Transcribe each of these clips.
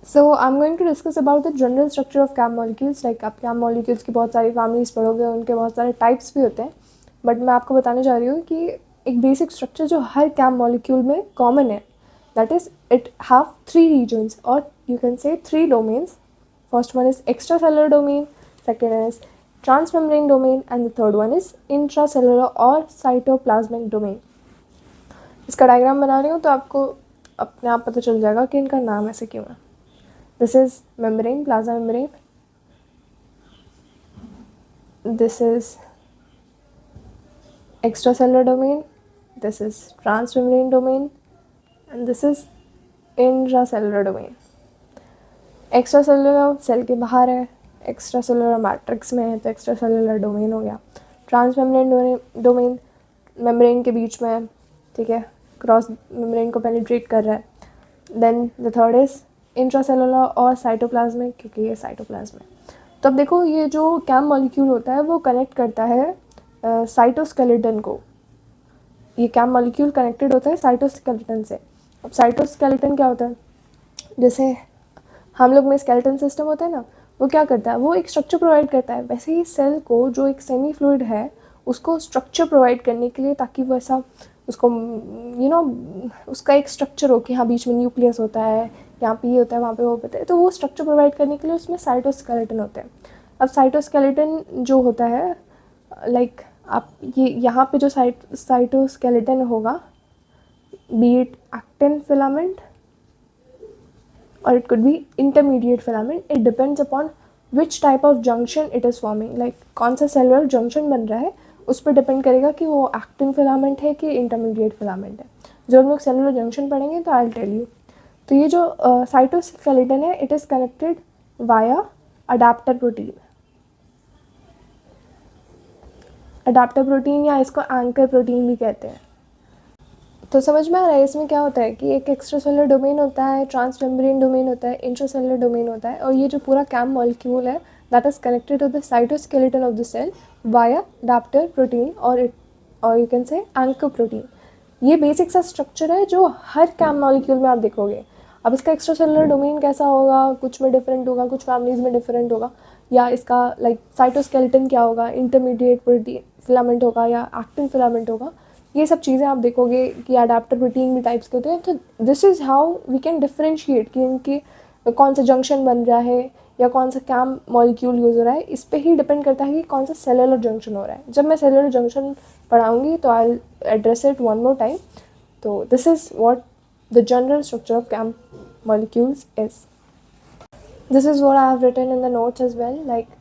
So I'm going to discuss about the general structure of CAM molecules. Like आप CAM molecules की बहुत सारी families पढ़ोगे, उनके बहुत सारे types भी होते हैं, but मैं आपको बताने जा रही हूँ कि एक basic structure जो हर CAM molecule में common है, that is it have 3 regions or you can say 3 domains. First one is extracellular domain, second is transmembrane domain, and the third one is intracellular or cytoplasmic domain. इसका diagram बना रही हूँ तो आपको अपने आप पता चल जाएगा कि इनका नाम ऐसे क्यों है. This is membrane, plasma membrane. This is extracellular domain. This is transmembrane domain. And this is intracellular domain. Extracellular cell के बाहर है, extracellular मैट्रिक्स में है तो extracellular domain हो गया. Transmembrane domain membrane के बीच में है, ठीक है, क्रॉस membrane को पेनिट्रेट कर रहा है. Then the third is intracellular और साइटोप्लाज्मिक, क्योंकि ये साइटोप्लाज्म है. तो अब देखो ये जो कैम मॉलिक्यूल होता है वो कनेक्ट करता है साइटोस्केलेटन को. ये कैम मॉलिक्यूल कनेक्टेड होता है साइटोस्केलेटन से. अब साइटोस्केलेटन क्या होता है, जैसे हम लोग में स्केलेटन सिस्टम होता है ना, वो क्या करता है, वो एक स्ट्रक्चर प्रोवाइड करता है. वैसे ही सेल को जो एक सेमी फ्लूइड है उसको स्ट्रक्चर प्रोवाइड करने के लिए, ताकि वो ऐसा उसको उसका एक स्ट्रक्चर हो कि हाँ बीच में न्यूक्लियस होता है, यहाँ पे ये होता है, वहाँ पे वो होता है, तो वो स्ट्रक्चर प्रोवाइड करने के लिए उसमें साइटोस्केलेटन होते हैं. अब साइटोस्केलेटन जो होता है, लाइक आप ये यहाँ पे जो साइटोस्केलेटन होगा, B it actin filament or it could be intermediate filament, it depends upon which type of junction it is forming. like कौन सा सेलुलर जंक्शन बन रहा है उस पर डिपेंड करेगा कि वो एक्टिन फिलामेंट है कि इंटरमीडिएट फिलामेंट है. जो हम लोग सेलुलर जंक्शन पढ़ेंगे तो आई विल टेल यू. तो ये जो साइटोस्केलेटन है, it is connected via adaptor protein. Adapter protein या इसको एंकर प्रोटीन भी कहते हैं. तो समझ में आ रहा है इसमें क्या होता है कि एक एक्स्ट्रासेलुलर डोमेन होता है, ट्रांसमेम्ब्रेन डोमेन होता है, इंट्रासेलुलर डोमेन होता है, और ये जो पूरा कैम मॉलिक्यूल है that is connected to the cytoskeleton of the cell via adaptor protein और you can say anchor protein. ये बेसिक सा स्ट्रक्चर है जो हर कैम मॉलिक्यूल में आप देखोगे. अब इसका एक्स्ट्रासेलुलर डोमेन कैसा होगा, कुछ में डिफरेंट होगा, कुछ फैमिलीज में डिफरेंट होगा, या इसका लाइक साइटोस्केलेटन क्या होगा, इंटरमीडिएट प्रोटीन फिलामेंट होगा या एक्टिन फिलामेंट होगा, ये सब चीज़ें आप देखोगे कि अडाप्टर प्रोटीन भी टाइप्स के होते हैं. तो this is how we can differentiate कि इनकी कौन सा जंक्शन बन रहा है या कौन सा कैम मॉलिक्यूल यूज़ हो रहा है. इस पर ही डिपेंड करता है कि कौन सा सेलुलर जंक्शन हो रहा है. जब मैं सेलुलर जंक्शन पढ़ाऊँगी तो I address it one more time. तो this is what the general structure of CAM molecules is. This is what I have written in the notes as well. like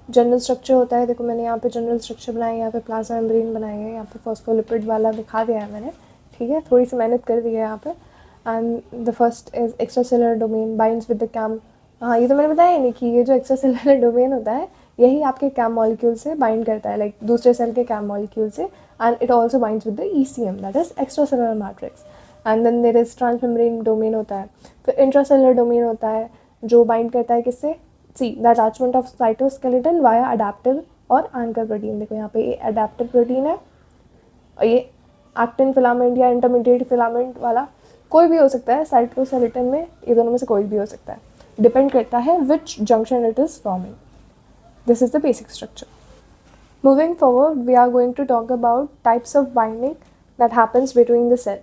general structure होता है, देखो मैंने यहाँ पे general structure बनाया है, यहाँ पे प्लाज्मा मेम्ब्रेन बनाया है, यहाँ पे फॉस्फोलिपिड वाला दिखा दिया है मैंने, ठीक है, थोड़ी सी मेहनत कर दी है यहाँ पे. And the first is extracellular domain binds with the CAM. हाँ, ये तो मैंने बताया नहीं कि ये जो एक्स्ट्रासेलुलर डोमेन होता है यही आपके कैम मॉलिक्यूल से बाइंड करता है, लाइक दूसरे सेल के कैम मॉलिक्यूल से. And it also binds with the ECM, that is extracellular matrix. And then there is transmembrane domain होता है. फिर इंट्रासेलुलर डोमेन होता है जो बाइंड करता है किससे, see the attachment of cytoskeleton via adaptive और एंकर प्रोटीन. देखो यहाँ पे ये अडेप्टिव प्रोटीन है और ये एक्टिन फिलामेंट या इंटरमीडिएट फिलामेंट वाला कोई भी हो सकता है साइटोस्केलेटन में, ये दोनों में से कोई भी हो सकता है, डिपेंड करता है which junction it is forming. This is the basic structure. Moving forward we are going to talk about types of binding that happens between the cell.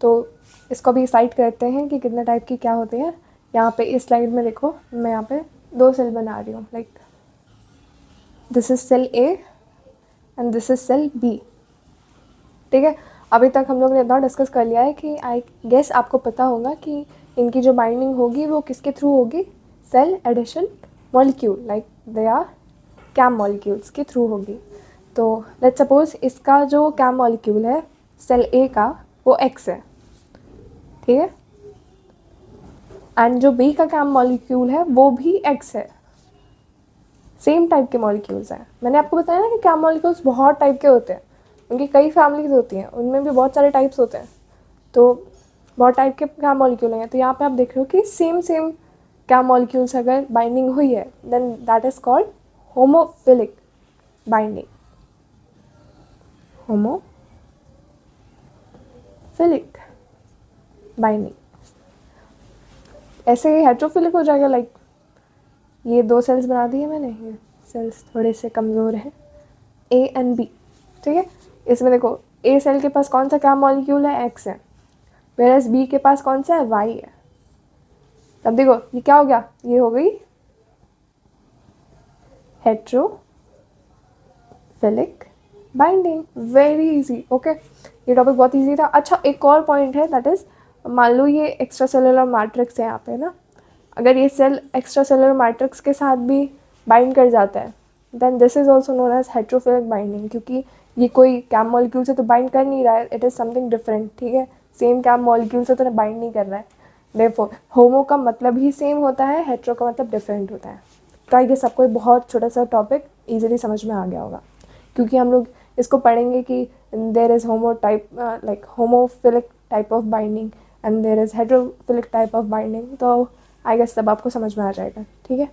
तो इसको भी साइड करते हैं कि कितने टाइप की क्या होती है. यहाँ पे इस स्लाइड में देखो मैं यहाँ पे 2 सेल बना रही हूँ. Like this is cell A and this is cell B, ठीक है. अभी तक हम लोग ने इतना डिस्कस कर लिया है कि आई गेस आपको पता होगा कि इनकी जो बाइंडिंग होगी वो किसके थ्रू होगी, cell adhesion molecule, like they are CAM molecules के थ्रू होगी. तो लेट्स सपोज इसका जो कैम मॉलिक्यूल है सेल A का वो X है, ठीक है, एंड जो B का कैम मॉलिक्यूल है वो भी X है. सेम टाइप के मॉलिक्यूल्स हैं. मैंने आपको बताया ना कि कैम मॉलिक्यूल्स बहुत टाइप के होते हैं, उनकी कई फैमिलीज होती हैं, उनमें भी बहुत सारे टाइप्स होते हैं. तो बहुत टाइप के कैम मॉलिक्यूल हैं. तो यहाँ पे आप देख रहे हो कि सेम कैम मॉलिक्यूल्स अगर बाइंडिंग हुई है then that is called homophilic binding. Homophilic binding. ऐसे ही हेट्रोफिलिक हो जाएगा। लाइक ये 2 सेल्स बना दिए मैंने, ये सेल्स थोड़े से कमज़ोर हैं, ए एंड बी, ठीक है। इसमें देखो ए सेल के पास कौन सा क्या मॉलिक्यूल है, एक्स है, वेरएस बी के पास कौन सा है, वाई है। अब देखो ये क्या हो गया, ये हो गई हेट्रोफिलिक बाइंडिंग। वेरी इजी, ओके, ये टॉपिक बहुत इजी था। अच्छा एक और पॉइंट है, दैट इज मान लो ये एक्स्ट्रा सेलुलर मैट्रिक्स है यहाँ पे ना, अगर ये सेल एक्स्ट्रा सेलुलर मैट्रिक्स के साथ भी बाइंड कर जाता है then this is also known as heterophilic binding, क्योंकि ये कोई कैम मॉलिक्यूल से तो बाइंड कर नहीं रहा है, इट इज़ समथिंग डिफरेंट, ठीक है। सेम कैम मॉलिक्यूल से तो बाइंड नहीं कर रहा है, देयरफॉर होमो का मतलब ही सेम होता है, हेट्रो का मतलब डिफरेंट होता है। तो आई गेस सबको बहुत छोटा सा टॉपिक ईजिली समझ में आ गया होगा, क्योंकि हम लोग इसको पढ़ेंगे कि there is homo type, like homophilic type of binding and there is heterophilic type of binding, तो आई गेस तब आपको समझ में आ जाएगा, ठीक है।